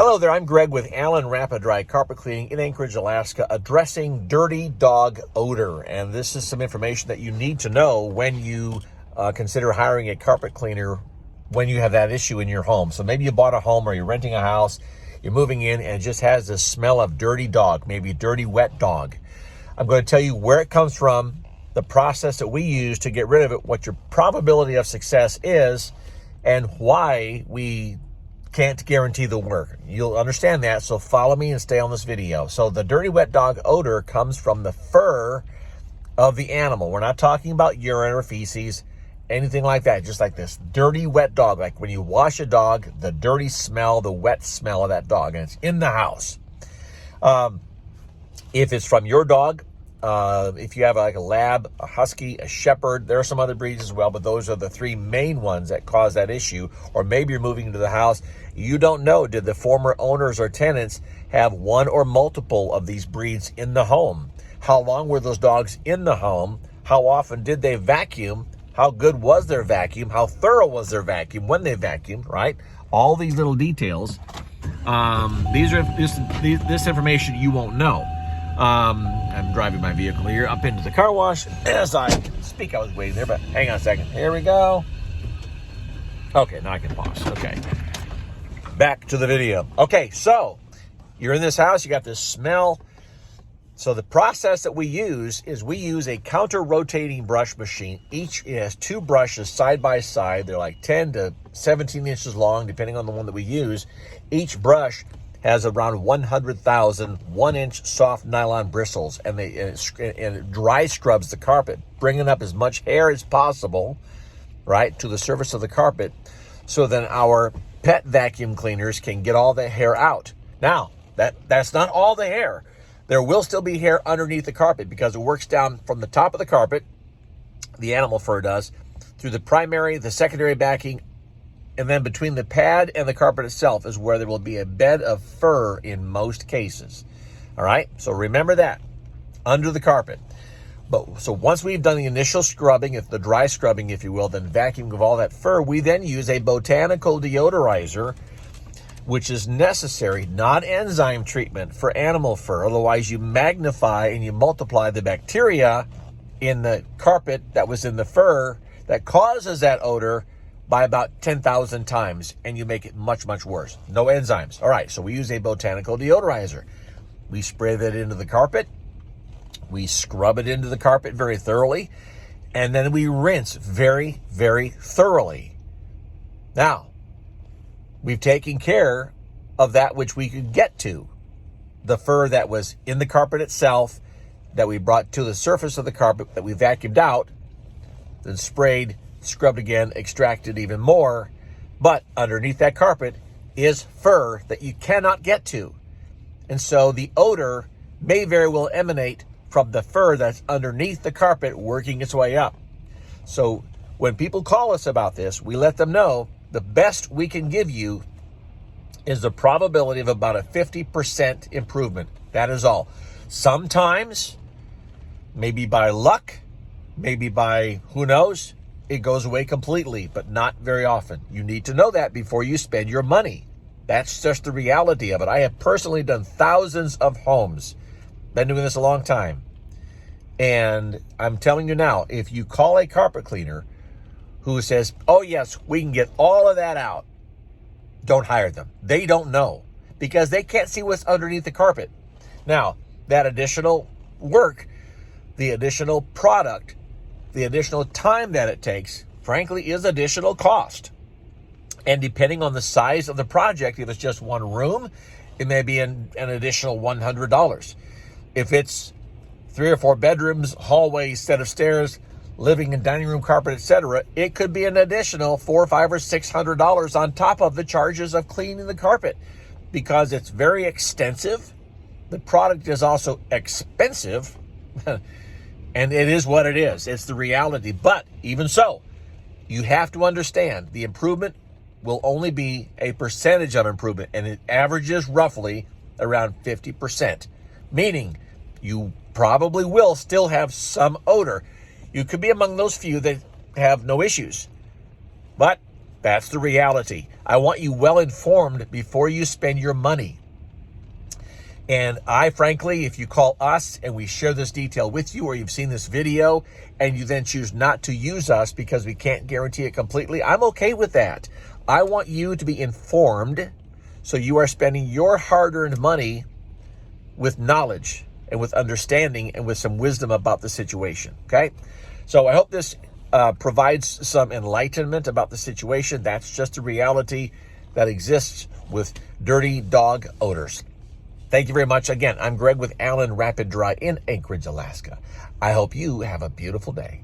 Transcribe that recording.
Hello there, I'm Greg with Allen Rapid Dry Carpet Cleaning in Anchorage, Alaska, addressing dirty dog odor. And this is some information that you need to know when you consider hiring a carpet cleaner when you have that issue in your home. So maybe you bought a home or you're renting a house, you're moving in, and it just has this smell of dirty dog, maybe dirty wet dog. I'm going to tell you where it comes from, the process that we use to get rid of it, what your probability of success is, and why we can't guarantee the work. You'll understand that, so follow me and stay on this video. So the dirty wet dog odor comes from the fur of the animal. We're not talking about urine or feces, anything like that, just like this dirty wet dog, like when you wash a dog, the dirty smell, the wet smell of that dog, and it's in the house. If it's from your dog, if you have like a lab, a husky, a shepherd, there are some other breeds as well, but those are the three main ones that cause that issue. Or maybe you're moving into the house, you don't know, did the former owners or tenants have one or multiple of these breeds in the home? How long were those dogs in the home? How often did they vacuum? How good was their vacuum? How thorough was their vacuum when they vacuumed, right? All these little details. This information you won't know. I'm driving my vehicle here up into the car wash as I speak. I was waiting there, but hang on a second. Here we go. Okay, now I can pause. Okay. Back to the video. Okay, so you're in this house, you got this smell. So the process that we use is we use a counter-rotating brush machine. Each has two brushes side by side. They're like 10 to 17 inches long, depending on the one that we use. Each brush has around 100,000 1-inch soft nylon bristles, and it dry scrubs the carpet, bringing up as much hair as possible, right, to the surface of the carpet, so then our pet vacuum cleaners can get all the hair out. Now, that's not all the hair. There will still be hair underneath the carpet because it works down from the top of the carpet, the animal fur does, through the primary, the secondary backing, and then between the pad and the carpet itself is where there will be a bed of fur in most cases. All right, so remember that, under the carpet. So once we've done the initial scrubbing, the dry scrubbing, if you will, then vacuuming of all that fur, we then use a botanical deodorizer, which is necessary, not enzyme treatment, for animal fur. Otherwise, you magnify and you multiply the bacteria in the carpet that was in the fur that causes that odor by about 10,000 times, and you make it much, much worse. No enzymes. All right, so we use a botanical deodorizer. We spray that into the carpet. We scrub it into the carpet very thoroughly, and then we rinse very, very thoroughly. Now, we've taken care of that which we could get to. The fur that was in the carpet itself, that we brought to the surface of the carpet, that we vacuumed out, then sprayed, scrubbed again, extracted even more. But underneath that carpet is fur that you cannot get to. And so the odor may very well emanate from the fur that's underneath the carpet working its way up. So when people call us about this, we let them know the best we can give you is the probability of about a 50% improvement. That is all. Sometimes, maybe by luck, maybe by who knows, it goes away completely, but not very often. You need to know that before you spend your money. That's just the reality of it. I have personally done thousands of homes. Been doing this a long time. And I'm telling you now, if you call a carpet cleaner who says, oh yes, we can get all of that out, don't hire them. They don't know, because they can't see what's underneath the carpet. Now, that additional work, the additional product, the additional time that it takes, frankly, is additional cost. And depending on the size of the project, if it's just one room, it may be an additional $100. If it's 3 or 4 bedrooms, hallway, set of stairs, living and dining room carpet, etc., it could be an additional $400 or $500 or $600 on top of the charges of cleaning the carpet, because it's very extensive. The product is also expensive, and it is what it is. It's the reality. But even so, you have to understand the improvement will only be a percentage of improvement, and it averages roughly around 50%, meaning you probably will still have some odor. You could be among those few that have no issues. But That's the reality. I want you well informed before you spend your money. And I, frankly, if you call us and we share this detail with you, or you've seen this video and you then choose not to use us because we can't guarantee it completely, I'm okay with that. I want you to be informed so you are spending your hard-earned money with knowledge and with understanding and with some wisdom about the situation, okay? So I hope this provides some enlightenment about the situation. That's just a reality that exists with dirty dog odors. Thank you very much. Again, I'm Greg with Allen Rapid Dry in Anchorage, Alaska. I hope you have a beautiful day.